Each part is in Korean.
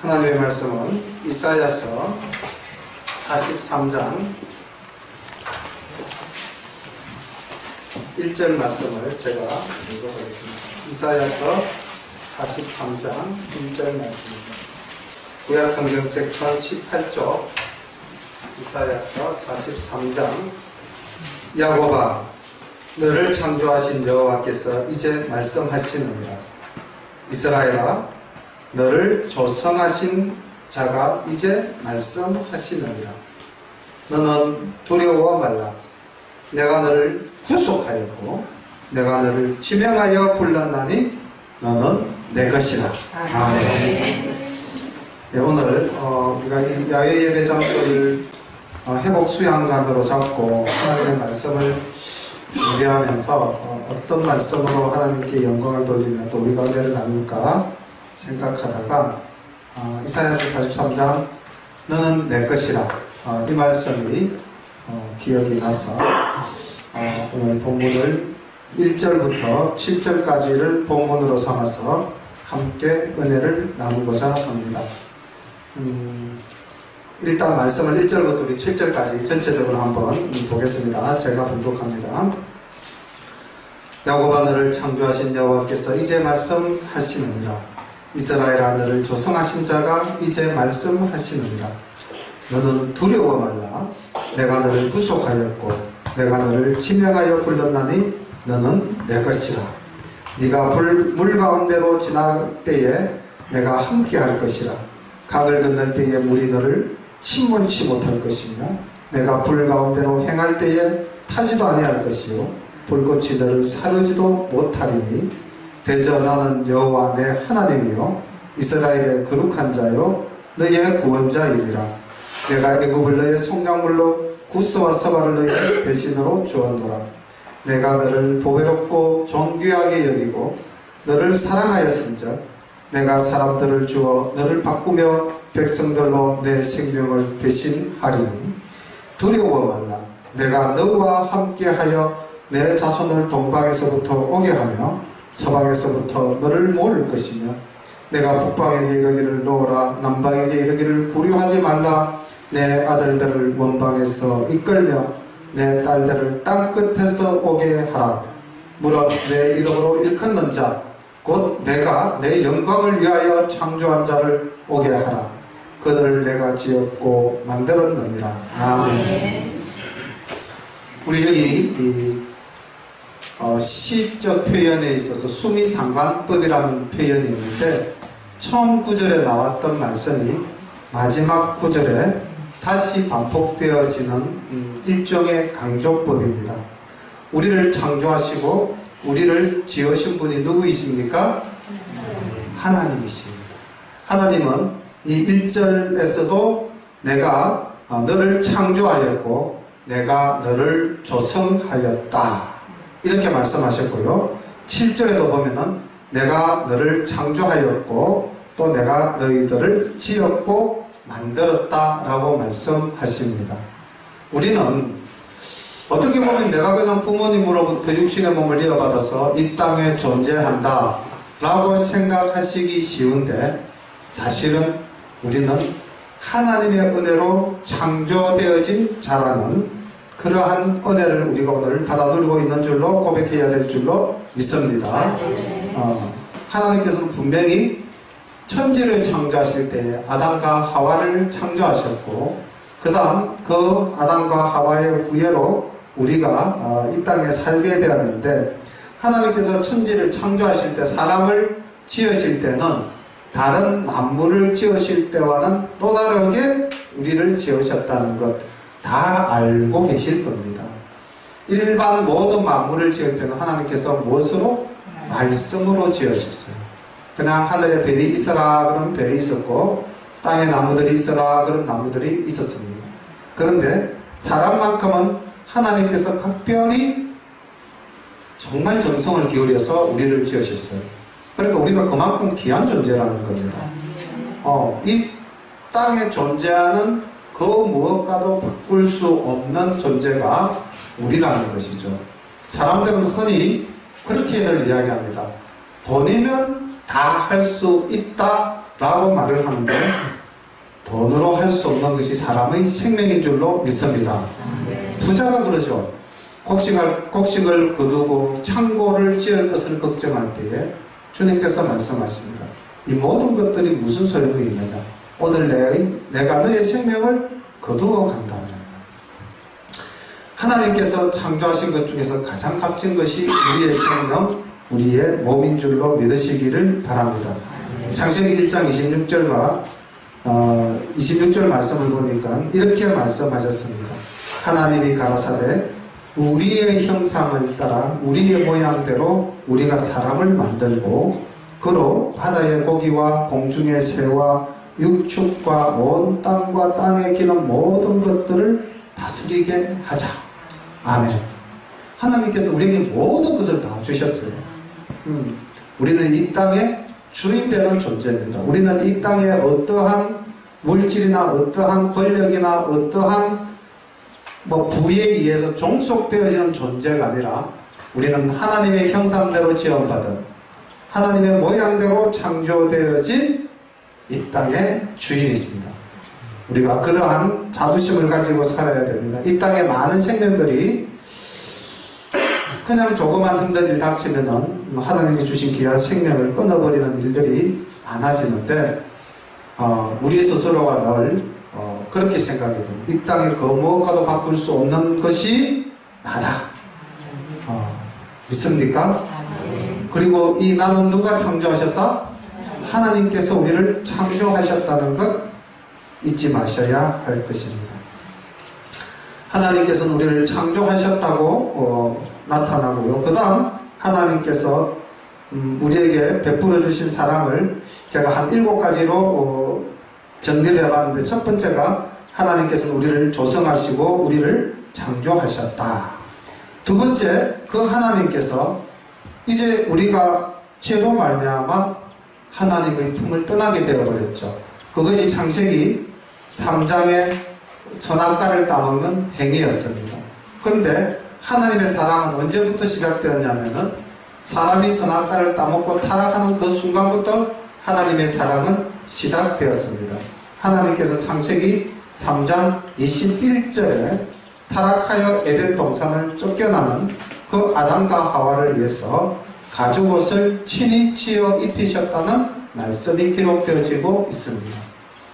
하나님의 말씀은 이사야서 43장 1절 말씀을 제가 읽어보겠습니다. 이사야서 43장 1절 말씀입니다. 구약성경책 1018쪽 이사야서 43장 야곱아 너를 창조하신 여호와께서 이제 말씀하시느니라. 이스라엘아 너를 조성하신 자가 이제 말씀하시느니라. 너는 두려워 말라. 내가 너를 구속하였고 내가 너를 지명하여 불렀나니 너는 내 것이라. 아멘. 네, 오늘 우리가 이 야외 예배 장소를 회복 수양관으로 잡고 하나님의 말씀을 준비하면서 어떤 말씀으로 하나님께 영광을 돌리며 또 우리 관계를 나눌까 생각하다가 이사야서 43장 너는 내 것이라 이 말씀이 기억이 나서 오늘 본문을 1절부터 7절까지를 본문으로 삼아서 함께 은혜를 나누고자 합니다. 일단 말씀을 1절부터 우리 7절까지 전체적으로 한번 보겠습니다. 제가 봉독합니다. 야곱아 너를 창조하신 여호와께서 이제 말씀하시느니라. 이스라엘아 너를 조성하신 자가 이제 말씀하시느니라. 너는 두려워 말라. 내가 너를 구속하였고 내가 너를 지명하여 불렀나니 너는 내 것이라. 네가 물 가운데로 지날 때에 내가 함께 할 것이라. 강을 건널 때에 물이 너를 침몰치 못할 것이며 내가 불 가운데로 행할 때에 타지도 아니할 것이요 불꽃이 너를 사르지도 못하리니 대저 나는 여호와 내 하나님이요 이스라엘의 거룩한 자요 너의 구원자이니라. 내가 애굽을 너의 속량물로 구스와 서발을 너의 대신으로 주었노라. 내가 너를 보배롭고 존귀하게 여기고 너를 사랑하였은즉 내가 사람들을 주어 너를 바꾸며 백성들로 내 생명을 대신하리니 두려워 말라. 내가 너와 함께하여 내 자손을 동방에서부터 오게 하며 서방에서부터 너를 모을 것이며 내가 북방에게 이르기를 놓으라 남방에게 이르기를 구려하지 말라. 내 아들들을 원방에서 이끌며 내 딸들을 땅끝에서 오게 하라. 무릇 내 이름으로 일컫는 자 곧 내가 내 영광을 위하여 창조한 자를 오게 하라. 그들을 내가 지었고 만들었느니라. 아멘. 우리 여기 시적 표현에 있어서 수미상관법이라는 표현이 있는데 처음 구절에 나왔던 말씀이 마지막 구절에 다시 반복되어지는 일종의 강조법입니다. 우리를 창조하시고 우리를 지으신 분이 누구이십니까? 하나님이십니다. 하나님은 이 1절에서도 내가 너를 창조하였고 내가 너를 조성하였다 이렇게 말씀하셨고요. 7절에도 보면은 내가 너를 창조하였고 또 내가 너희들을 지었고 만들었다 라고 말씀하십니다. 우리는 어떻게 보면 내가 그냥 부모님으로부터 육신의 몸을 이어받아서 이 땅에 존재한다 라고 생각하시기 쉬운데 사실은 우리는 하나님의 은혜로 창조되어진 자라는 그러한 은혜를 우리가 오늘 받아 누리고 있는 줄로 고백해야 될 줄로 믿습니다. 하나님께서는 분명히 천지를 창조하실 때 아담과 하와를 창조하셨고 그 다음 그 아담과 하와의 후예로 우리가 이 땅에 살게 되었는데 하나님께서 천지를 창조하실 때 사람을 지으실 때는 다른 만물을 지으실 때와는 또 다르게 우리를 지으셨다는 것 다 알고 계실 겁니다. 일반 모든 만물을 지을 때는 하나님께서 무엇으로? 말씀으로 지으셨어요. 그냥 하늘에 별이 있어라 그러면 별이 있었고 땅에 나무들이 있어라 그러면 나무들이 있었습니다. 그런데 사람만큼은 하나님께서 각별히 정말 정성을 기울여서 우리를 지으셨어요. 그러니까 우리가 그만큼 귀한 존재라는 겁니다. 이 땅에 존재하는 그 무엇과도 바꿀 수 없는 존재가 우리라는 것이죠. 사람들은 흔히 그렇게들 이야기합니다. 돈이면 다 할 수 있다 라고 말을 하는데 돈으로 할 수 없는 것이 사람의 생명인 줄로 믿습니다. 부자가 그러죠. 곡식을 거두고 창고를 지을 것을 걱정할 때에 주님께서 말씀하십니다. 이 모든 것들이 무슨 소용이 있느냐. 오늘 내가 너의 생명을 거두어 간다면. 하나님께서 창조하신 것 중에서 가장 값진 것이 우리의 생명, 우리의 몸인 줄로 믿으시기를 바랍니다. 창세기 1장 26절과 26절 말씀을 보니까 이렇게 말씀하셨습니다. 하나님이 가라사대 우리의 형상을 따라 우리의 모양대로 우리가 사람을 만들고 그로 바다의 고기와 공중의 새와 육축과 온 땅과 땅에 기는 모든 것들을 다스리게 하자. 아멘. 하나님께서 우리에게 모든 것을 다 주셨어요. 우리는 이 땅의 주인되는 존재입니다. 우리는 이 땅에 어떠한 물질이나 어떠한 권력이나 어떠한 부에 의해서 종속되어지는 존재가 아니라 우리는 하나님의 형상대로 지원받은 하나님의 모양대로 창조되어진 이 땅의 주인이 있습니다. 우리가 그러한 자부심을 가지고 살아야 됩니다. 이 땅의 많은 생명들이 그냥 조그만 힘든 일 닥치면은 하나님이 주신 귀한 생명을 끊어버리는 일들이 많아지는데 우리 스스로가 늘 그렇게 생각해야 됩니다. 이 땅에 그 무엇과도 바꿀 수 없는 것이 나다. 믿습니까? 그리고 이 나는 누가 창조하셨다? 하나님께서 우리를 창조하셨다는 것 잊지 마셔야 할 것입니다. 하나님께서는 우리를 창조하셨다고 나타나고요. 그 다음 하나님께서 우리에게 베풀어 주신 사랑을 제가 한 7가지로 정리를 해봤는데, 첫 번째가 하나님께서는 우리를 조성하시고 우리를 창조하셨다. 두 번째, 그 하나님께서 이제 우리가 죄로 말미암아 하나님의 품을 떠나게 되어버렸죠. 그것이 창세기 3장의 선악과를 따먹는 행위였습니다. 그런데 하나님의 사랑은 언제부터 시작되었냐면은 사람이 선악과를 따먹고 타락하는 그 순간부터 하나님의 사랑은 시작되었습니다. 하나님께서 창세기 3장 21절에 타락하여 에덴 동산을 쫓겨나는 그 아담과 하와를 위해서 가죽옷을 친히 지어 입히셨다는 말씀이 기록되어지고 있습니다.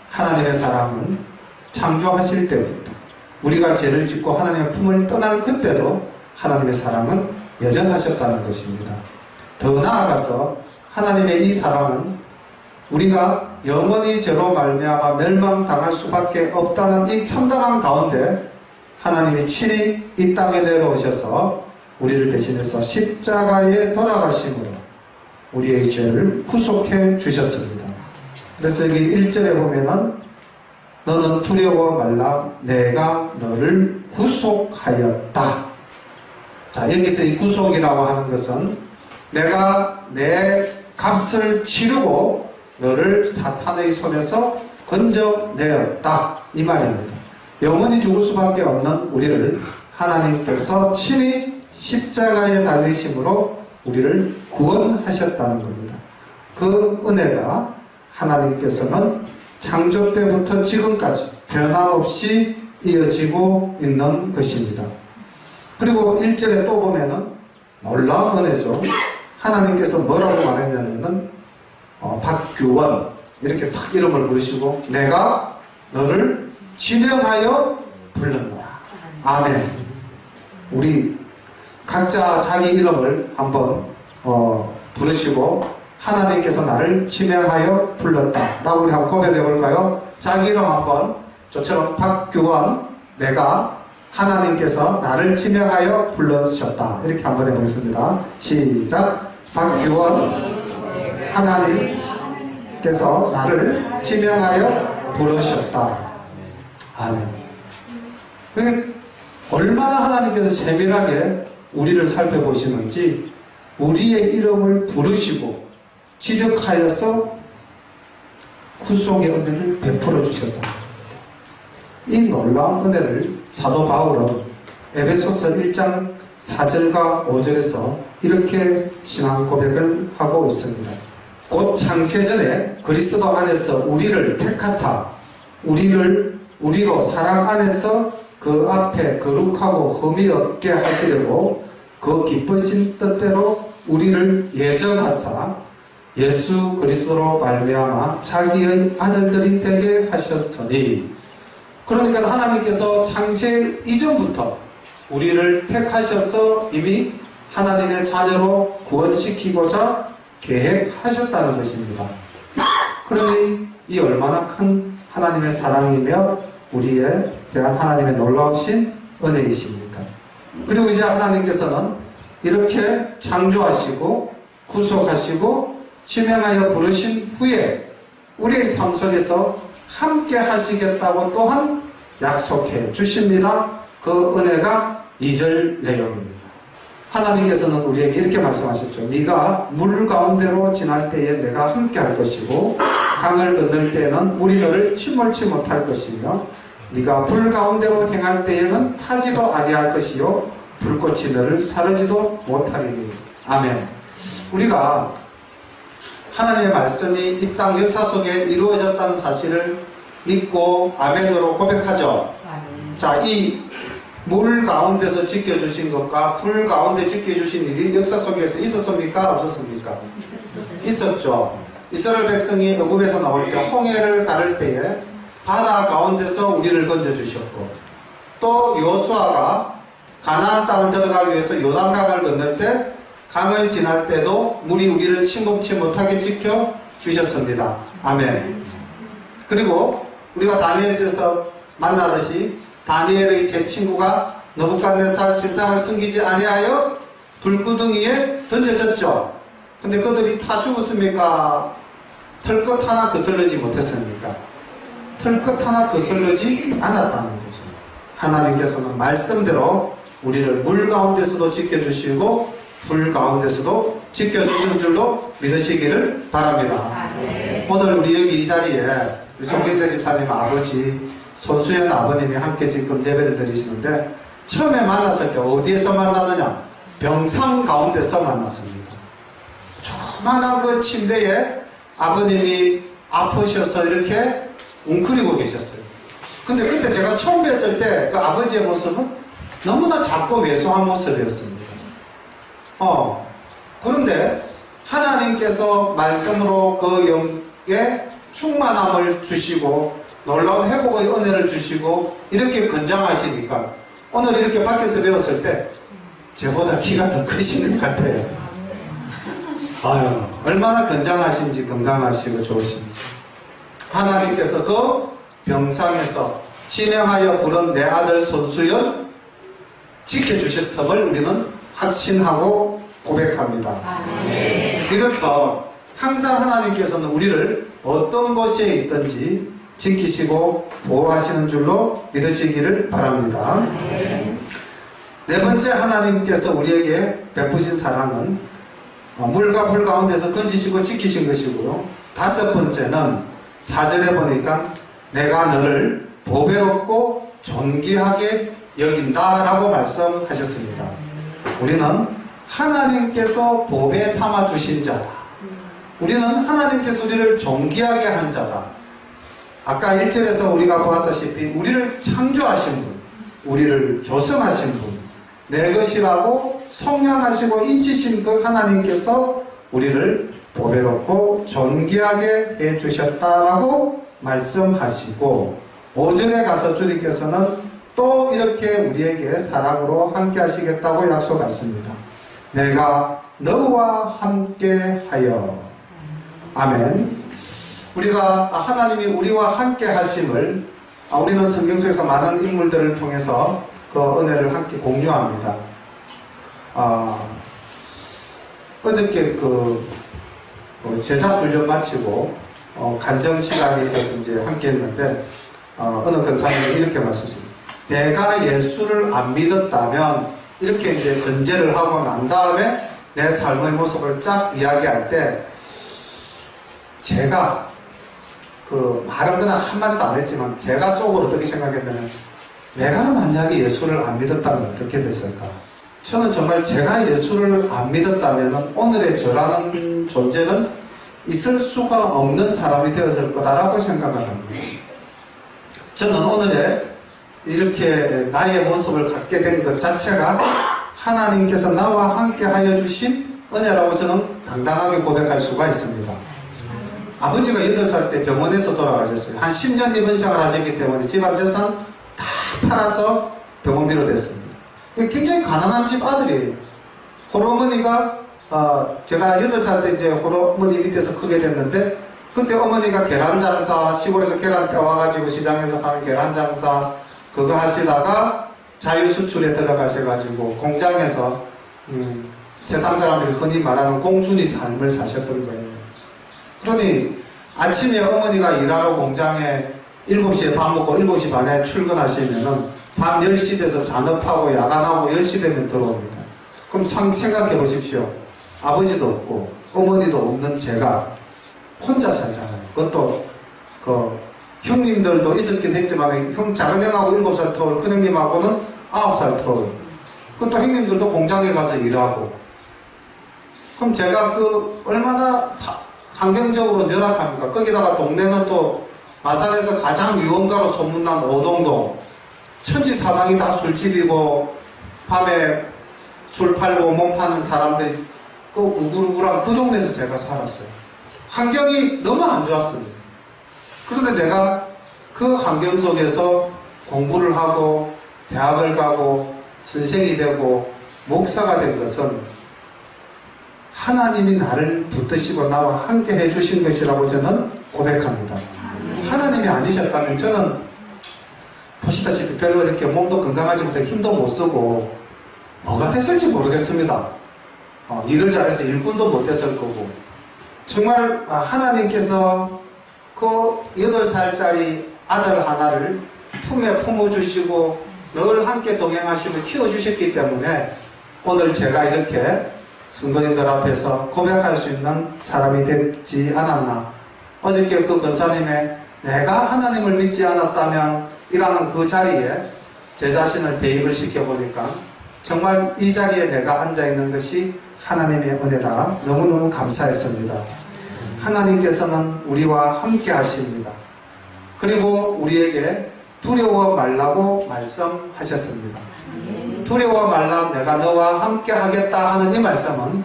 하나님의 사랑은 창조하실 때부터 우리가 죄를 짓고 하나님의 품을 떠날 그때도 하나님의 사랑은 여전하셨다는 것입니다. 더 나아가서 하나님의 이 사랑은 우리가 영원히 죄로 말미암아 멸망당할 수밖에 없다는 이 참담한 가운데 하나님이 친히 이 땅에 내려오셔서 우리를 대신해서 십자가에 돌아가심으로 우리의 죄를 구속해 주셨습니다. 그래서 여기 1절에 보면은 너는 두려워 말라 내가 너를 구속하였다. 자, 여기서 이 구속이라고 하는 것은 내가 내 값을 치르고 너를 사탄의 손에서 건져내었다 이 말입니다. 영원히 죽을 수밖에 없는 우리를 하나님께서 친히 십자가에 달리심으로 우리를 구원하셨다는 겁니다. 그 은혜가 하나님께서는 창조 때부터 지금까지 변함없이 이어지고 있는 것입니다. 그리고 1절에 또 보면은 놀라운 은혜죠. 하나님께서 뭐라고 말했냐면은 박규원 이렇게 탁 이름을 부르시고 내가 너를 지명하여 불렀노라. 아멘. 우리 각자 자기 이름을 한번 부르시고 하나님께서 나를 지명하여 불렀다 라고 우리 한번 고백해 볼까요? 자기 이름 한번 저처럼 박규원 내가 하나님께서 나를 지명하여 불러주셨다 이렇게 한번 해보겠습니다. 시작. 박규원 하나님께서 나를 지명하여 부르셨다. 아멘. 얼마나 하나님께서 세밀하게 우리를 살펴보시는지 우리의 이름을 부르시고 지적하여서 구속의 은혜를 베풀어 주셨다. 이 놀라운 은혜를 사도 바울은 에베소서 1장 4절과 5절에서 이렇게 신앙 고백을 하고 있습니다. 곧 창세전에 그리스도 안에서 우리를 택하사 우리로 사랑 안에서 그 앞에 거룩하고 흠이 없게 하시려고 그 기쁘신 뜻대로 우리를 예정하사 예수 그리스도로 말미암아 자기의 아들들이 되게 하셨으니. 그러니까 하나님께서 창세 이전부터 우리를 택하셔서 이미 하나님의 자녀로 구원시키고자 계획하셨다는 것입니다. 그러니 이 얼마나 큰 하나님의 사랑이며 우리에 대한 하나님의 놀라우신 은혜이십니까? 그리고 이제 하나님께서는 이렇게 창조하시고 구속하시고 지명하여 부르신 후에 우리의 삶 속에서 함께 하시겠다고 또한 약속해 주십니다. 그 은혜가 2절 내용입니다. 하나님께서는 우리에게 이렇게 말씀하셨죠. 네가 물 가운데로 지날 때에 내가 함께 할 것이고 강을 건널 때에는 물이 너를 침몰치 못할 것이며 네가 불 가운데로 행할 때에는 타지도 아니할 것이요 불꽃이 너를 사르지도 못하리니. 아멘. 우리가 하나님의 말씀이 이 땅 역사 속에 이루어졌다는 사실을 믿고 아멘으로 고백하죠. 자, 이 물 가운데서 지켜주신 것과 불 가운데 지켜주신 일이 역사 속에서 있었습니까? 없었습니까? 있었죠. 이스라엘 백성이 애굽에서 나올 때 홍해를 가를 때에 바다 가운데서 우리를 건져주셨고, 또 여호수아가 가나안 땅을 들어가기 위해서 요단강을 건널 때 강을 지날 때도 물이 우리를 침범치 못하게 지켜주셨습니다. 아멘. 그리고 우리가 다니엘에서 만나듯이 다니엘의 세 친구가 느부갓네살 신상을 숨기지 아니하여 불구덩이에 던져졌죠. 근데 그들이 다 죽었습니까? 털끝 하나 거슬리지 못했습니까? 털끝 하나 거슬리지 않았다는 거죠. 하나님께서는 말씀대로 우리를 물 가운데서도 지켜주시고 불 가운데서도 지켜주시는 줄로 믿으시기를 바랍니다. 오늘 우리 여기 이 자리에 우리 송경대 집사님 아버지 손수연 아버님이 함께 지금 예배를 드리시는데, 처음에 만났을 때 어디에서 만났느냐? 병상 가운데서 만났습니다. 조그만한 그 침대에 아버님이 아프셔서 이렇게 웅크리고 계셨어요. 근데 그때 제가 처음 뵀을 때 그 아버지의 모습은 너무나 작고 왜소한 모습이었습니다. 그런데 하나님께서 말씀으로 그 영에 충만함을 주시고 놀라운 회복의 은혜를 주시고 이렇게 건장하시니까 오늘 이렇게 밖에서 배웠을 때 저보다 키가 더 크신 것 같아요. 아유, 얼마나 건장하신지 건강하시고 좋으신지. 하나님께서 그 병상에서 지명하여 부른 내 아들 손수연 지켜주셨음을 우리는 확신하고 고백합니다. 이렇듯 항상 하나님께서는 우리를 어떤 곳에 있든지 지키시고 보호하시는 줄로 믿으시기를 바랍니다. 네 번째, 하나님께서 우리에게 베푸신 사랑은 물과 불 가운데서 건지시고 지키신 것이고요. 다섯 번째는 4절에 보니까 내가 너를 보배롭고 존귀하게 여긴다 라고 말씀하셨습니다. 우리는 하나님께서 보배 삼아 주신 자다. 우리는 하나님께서 우리를 존귀하게 한 자다. 아까 1절에서 우리가 보았다시피 우리를 창조하신 분, 우리를 조성하신 분, 내 것이라고 속량하시고 인치신 그 하나님께서 우리를 보배롭고 존귀하게 해주셨다라고 말씀하시고, 5절에 가서 주님께서는 또 이렇게 우리에게 사랑으로 함께 하시겠다고 약속하십니다. 내가 너와 함께 하여. 아멘. 우리가 하나님이 우리와 함께 하심을 우리는 성경 속에서 많은 인물들을 통해서 그 은혜를 함께 공유합니다. 어저께 제자 훈련 마치고 간정 시간이 있어서 이제 함께 했는데 어느 권사님이 이렇게 말씀하십니다. 내가 예수를 안 믿었다면, 이렇게 이제 전제를 하고 난 다음에 내 삶의 모습을 쫙 이야기할 때 제가 말은 그냥 한마디도 안 했지만 제가 속으로 어떻게 생각했냐면, 내가 만약에 예수를 안 믿었다면 어떻게 됐을까? 저는 정말 제가 예수를 안 믿었다면 오늘의 저라는 존재는 있을 수가 없는 사람이 되었을 거다라고 생각을 합니다. 저는 오늘의 이렇게 나의 모습을 갖게 된 것 자체가 하나님께서 나와 함께 하여 주신 은혜라고 저는 당당하게 고백할 수가 있습니다. 아버지가 8살 때 병원에서 돌아가셨어요. 한 10년 입원 생활 하셨기 때문에 집안 재산 다 팔아서 병원비로 됐습니다. 굉장히 가난한 집 아들이에요. 홀어머니가 제가 8살 때 이제 홀어머니 밑에서 크게 됐는데, 그때 어머니가 계란 장사, 시골에서 계란 떼와가지고 시장에서 파는 계란 장사 그거 하시다가 자유수출에 들어가셔가지고 공장에서 세상 사람들이 흔히 말하는 공순이 삶을 사셨던 거예요. 그러니 아침에 어머니가 일하러 공장에 7시에 밥 먹고 7시 반에 출근하시면은 밤 10시 돼서 잔업하고 야간하고 10시 되면 들어옵니다. 그럼 생각해 보십시오. 아버지도 없고 어머니도 없는 제가 혼자 살잖아요. 그것도 형님들도 있었긴 했지만 작은 형하고 7살 터울, 큰 형님하고는 9살 터울. 그것도 형님들도 공장에 가서 일하고. 그럼 제가 얼마나 환경적으로 열악합니까? 거기다가 동네는 또 마산에서 가장 유흥가로 소문난 오동동. 천지사방이 다 술집이고 밤에 술 팔고 몸 파는 사람들이 우글우글한 그 동네에서 제가 살았어요. 환경이 너무 안 좋았습니다. 그런데 내가 그 환경 속에서 공부를 하고 대학을 가고 선생이 되고 목사가 된 것은 하나님이 나를 붙드시고 나와 함께 해주신 것이라고 저는 고백합니다. 하나님이 아니셨다면 저는 보시다시피 별로 이렇게 몸도 건강하지 못해 힘도 못 쓰고 뭐가 됐을지 모르겠습니다. 일을 잘해서 일꾼도 못 됐을 거고, 정말 하나님께서 그 8살짜리 아들 하나를 품에 품어주시고 늘 함께 동행하시며 키워주셨기 때문에 오늘 제가 이렇게 성도님들 앞에서 고백할 수 있는 사람이 되지 않았나. 어저께 그 권사님의 내가 하나님을 믿지 않았다면 이라는 그 자리에 제 자신을 대입을 시켜보니까 정말 이 자리에 내가 앉아있는 것이 하나님의 은혜다. 너무너무 감사했습니다. 하나님께서는 우리와 함께 하십니다. 그리고 우리에게 두려워 말라고 말씀하셨습니다. 두려워 말라, 내가 너와 함께 하겠다 하는 이 말씀은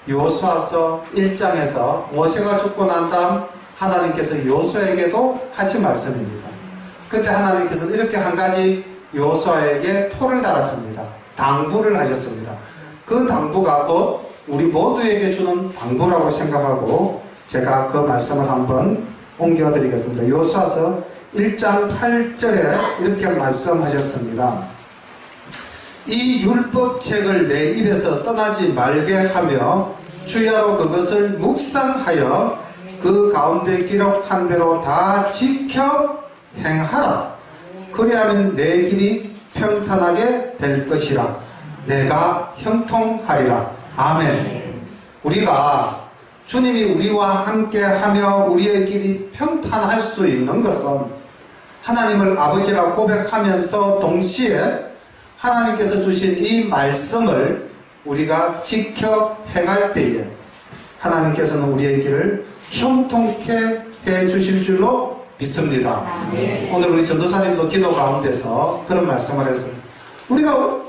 여호수아서 1장에서 모세가 죽고 난 다음 하나님께서 여호수아에게도 하신 말씀입니다. 그때 하나님께서는 이렇게 한 가지 여호수아에게 토를 달았습니다. 당부를 하셨습니다. 그 당부가 곧 우리 모두에게 주는 당부라고 생각하고 제가 그 말씀을 한번 옮겨드리겠습니다. 여호수아서 1장 8절에 이렇게 말씀하셨습니다. 이 율법책을 내 입에서 떠나지 말게 하며 주야로 그것을 묵상하여 그 가운데 기록한 대로 다 지켜 행하라. 그리하면 내 길이 평탄하게 될 것이라. 내가 형통하리라. 아멘. 우리가 주님이 우리와 함께 하며 우리의 길이 평탄할 수 있는 것은 하나님을 아버지라고 고백하면서 동시에 하나님께서 주신 이 말씀을 우리가 지켜 행할 때에 하나님께서는 우리의 길을 형통케 해 주실 줄로 믿습니다. 오늘 우리 전도사님도 기도 가운데서 그런 말씀을 했습니다. 우리가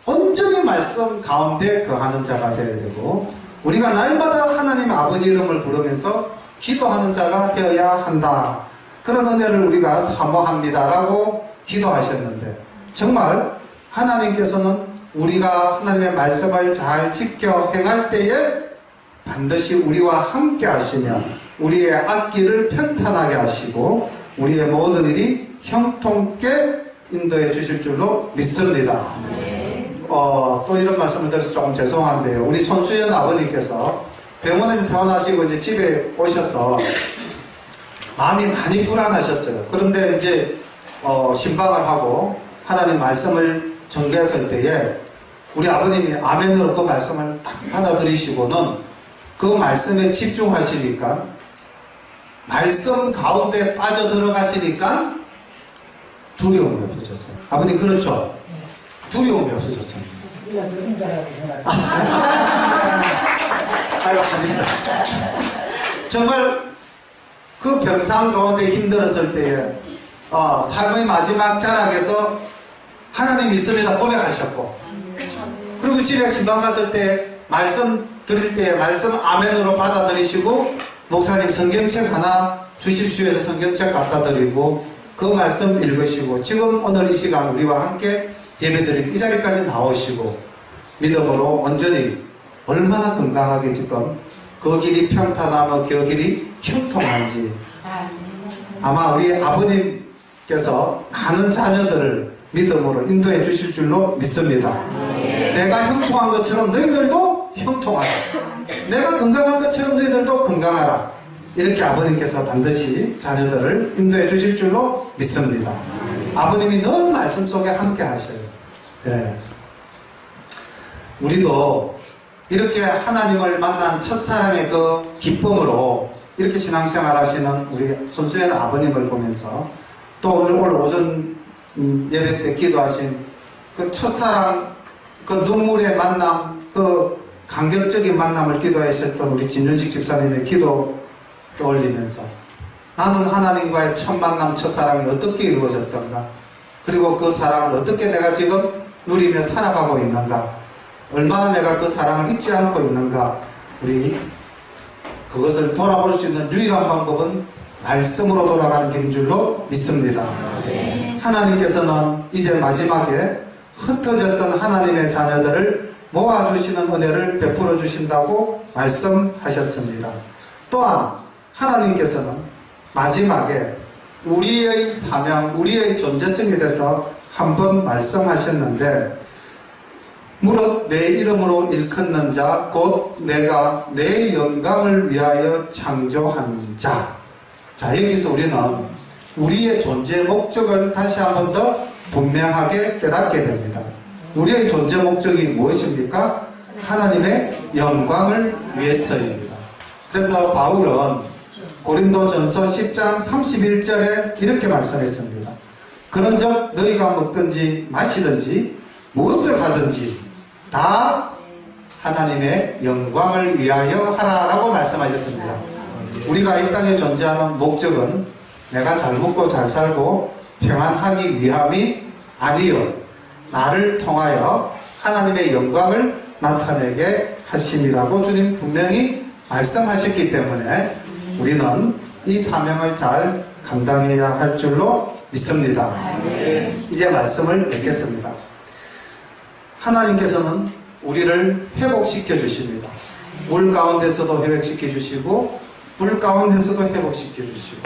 온전히 말씀 가운데 거하는 자가 되어야 되고 우리가 날마다 하나님 아버지 이름을 부르면서 기도하는 자가 되어야 한다. 그런 은혜를 우리가 사모합니다 라고 기도하셨는데 정말 하나님께서는 우리가 하나님의 말씀을 잘 지켜 행할 때에 반드시 우리와 함께 하시며 우리의 앞길을 편탄하게 하시고 우리의 모든 일이 형통케 인도해 주실 줄로 믿습니다. 또 이런 말씀을 드려서 조금 죄송한데요. 우리 손수연 아버님께서 병원에서 퇴원하시고 이제 집에 오셔서 마음이 많이 불안하셨어요. 그런데 이제 신방을 하고 하나님 말씀을 전개했을 때에 우리 아버님이 아멘으로 그 말씀을 딱 받아들이시고는 그 말씀에 집중하시니까 말씀 가운데 빠져들어가시니까 두려움이 없어졌어요. 아버님 그렇죠? 두려움이 없어졌어요. 아이고, 아닙니다. 정말 그 병상 가운데 힘들었을 때에 삶의 마지막 자락에서 하나님 있습니다 고백하셨고, 그리고 집에 신방 갔을 때 말씀 드릴 때 말씀 아멘으로 받아들이시고, 목사님 성경책 하나 주십시오 해서 성경책 갖다 드리고 그 말씀 읽으시고, 지금 오늘 이 시간 우리와 함께 예배드릴 이 자리까지 나오시고 믿음으로 온전히 얼마나 건강하게 지금 그 길이 평탄하며 그 길이 형통한지, 아마 우리 아버님께서 많은 자녀들을 믿음으로 인도해 주실 줄로 믿습니다. 내가 형통한 것처럼 너희들도 형통하라, 내가 건강한 것처럼 너희들도 건강하라, 이렇게 아버님께서 반드시 자녀들을 인도해 주실 줄로 믿습니다. 아버님이 늘 말씀 속에 함께 하셔요. 네. 우리도 이렇게 하나님을 만난 첫사랑의 그 기쁨으로 이렇게 신앙생활 하시는 우리 손수연 아버님을 보면서, 또 오늘 오전 예배 때 기도하신 그 첫사랑, 그 눈물의 만남, 그 감격적인 만남을 기도하셨던 우리 진윤식 집사님의 기도 떠올리면서, 나는 하나님과의 첫 만남, 첫사랑이 어떻게 이루어졌던가, 그리고 그 사랑을 어떻게 내가 지금 누리며 살아가고 있는가, 얼마나 내가 그 사랑을 잊지 않고 있는가, 우리 그것을 돌아볼 수 있는 유일한 방법은 말씀으로 돌아가는 길인 줄로 믿습니다. 하나님께서는 이제 마지막에 흩어졌던 하나님의 자녀들을 모아주시는 은혜를 베풀어 주신다고 말씀하셨습니다. 또한 하나님께서는 마지막에 우리의 사명, 우리의 존재성에 대해서 한번 말씀하셨는데, 무릇 내 이름으로 일컫는 자 곧 내가 내 영광을 위하여 창조한 자. 자, 여기서 우리는 우리의 존재 목적을 다시 한 번 더 분명하게 깨닫게 됩니다. 우리의 존재 목적이 무엇입니까? 하나님의 영광을 위해서입니다. 그래서 바울은 고린도전서 10장 31절에 이렇게 말씀했습니다. 그런즉 너희가 먹든지 마시든지 무엇을 하든지 다 하나님의 영광을 위하여 하라라고 말씀하셨습니다. 우리가 이 땅에 존재하는 목적은 내가 잘 먹고 잘 살고 평안하기 위함이 아니요, 나를 통하여 하나님의 영광을 나타내게 하심이라고 주님 분명히 말씀하셨기 때문에 우리는 이 사명을 잘 감당해야 할 줄로 믿습니다. 이제 말씀을 맺겠습니다. 하나님께서는 우리를 회복시켜 주십니다. 물 가운데서도 회복시켜 주시고 불 가운데서도 회복시켜 주시고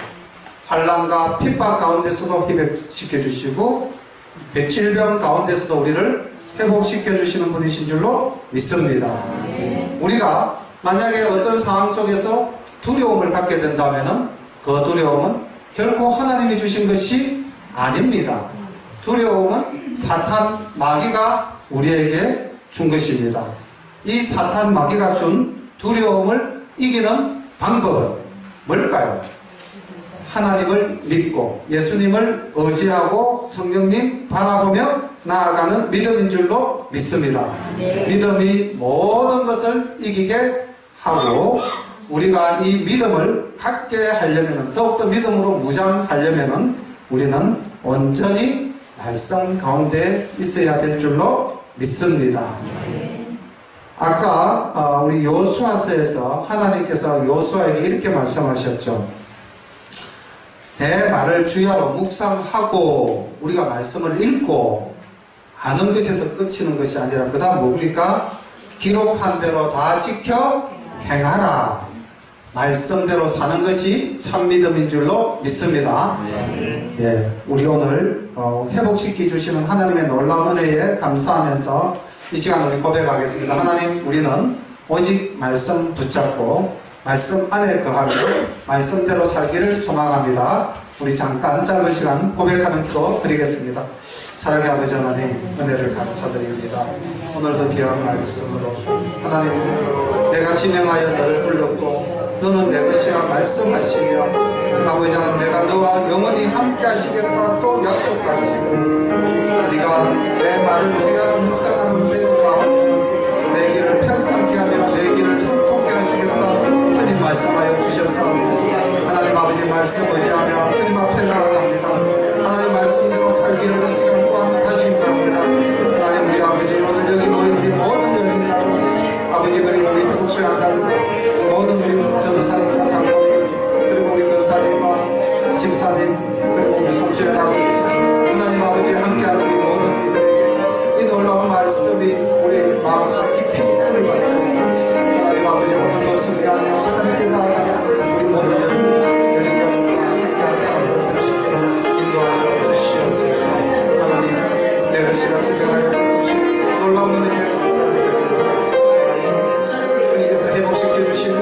환난과 핍박 가운데서도 회복시켜 주시고 백질병 가운데서도 우리를 회복시켜 주시는 분이신 줄로 믿습니다. 우리가 만약에 어떤 상황 속에서 두려움을 갖게 된다면 그 두려움은 결코 하나님이 주신 것이 아닙니다. 두려움은 사탄 마귀가 우리에게 준 것입니다. 이 사탄 마귀가 준 두려움을 이기는 방법은 뭘까요? 하나님을 믿고 예수님을 의지하고 성령님 바라보며 나아가는 믿음인 줄로 믿습니다. 믿음이 모든 것을 이기게 하고, 우리가 이 믿음을 갖게 하려면, 더욱더 믿음으로 무장하려면 우리는 온전히 말씀 가운데 있어야 될 줄로 믿습니다. 아까 우리 여호수아서에서 하나님께서 여호수아에게 이렇게 말씀하셨죠. 내 말을 주야로 묵상하고, 우리가 말씀을 읽고 아는 것에서 끝이는 것이 아니라 그 다음 뭡니까? 기록한 대로 다 지켜 행하라. 말씀대로 사는 것이 참 믿음인 줄로 믿습니다. 예, 우리 오늘 회복시켜 주시는 하나님의 놀라운 은혜에 감사하면서 이 시간 우리 고백하겠습니다. 하나님, 우리는 오직 말씀 붙잡고 말씀 안에 거하며 말씀대로 살기를 소망합니다. 우리 잠깐 짧은 시간 고백하는 기도 드리겠습니다. 사랑의 아버지 하나님, 은혜를 감사드립니다. 오늘도 귀한 말씀으로 하나님, 내가 진행하여 너를 불렀고 너는 내 것이라 말씀하시며, 아버지 하나님, 내가 너와 영원히 함께 하시겠다 또 약속하시고, 네가 내 말을 주야로 묵상하는 데 가운데 내 길을 편찮게 하며 내 길을 통통케 하시겠다 주님 말씀하여 주셨사옵니다. 하나님 아버지 말씀 의지하며 주님 앞에 나아갑니다. 하나님 말씀대로 살기 어려운 시간 또한 하시기 바랍니다. 하나님 우리 아버지 오늘 여기 모인 우리 모든 열린 가족 아버지 그리고 우리 한국수양관 모든 우리 전도사님과 장로님 그리고 우리 권사님과 집사님 그리고 우리 성수연 아버지 하나님 아버지 함께하는 우리 모든 이들에게 이 놀라운 말씀이 우리 마음속 깊이 뿌리 박혔습니다. 하나님 아버지 오늘도 승리하며 하나님께 나아가는 우리 모든 열린 가족과 함께한 사람들을 주시고 인도하여 주시옵소서. 하나님 내가 시간 지켜하여 주신 놀라운 은혜에 감사를 드립니다. 하나님 주님께서 회복시켜 주시니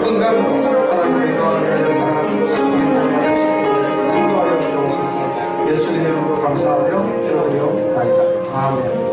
건강으로 하나님의 마음을 위하여 살아가는 우리 모두가 되시고 인도하여 주옵소서. 예수님의 이름으로 감사하며 기도드리옵나이다. 아멘.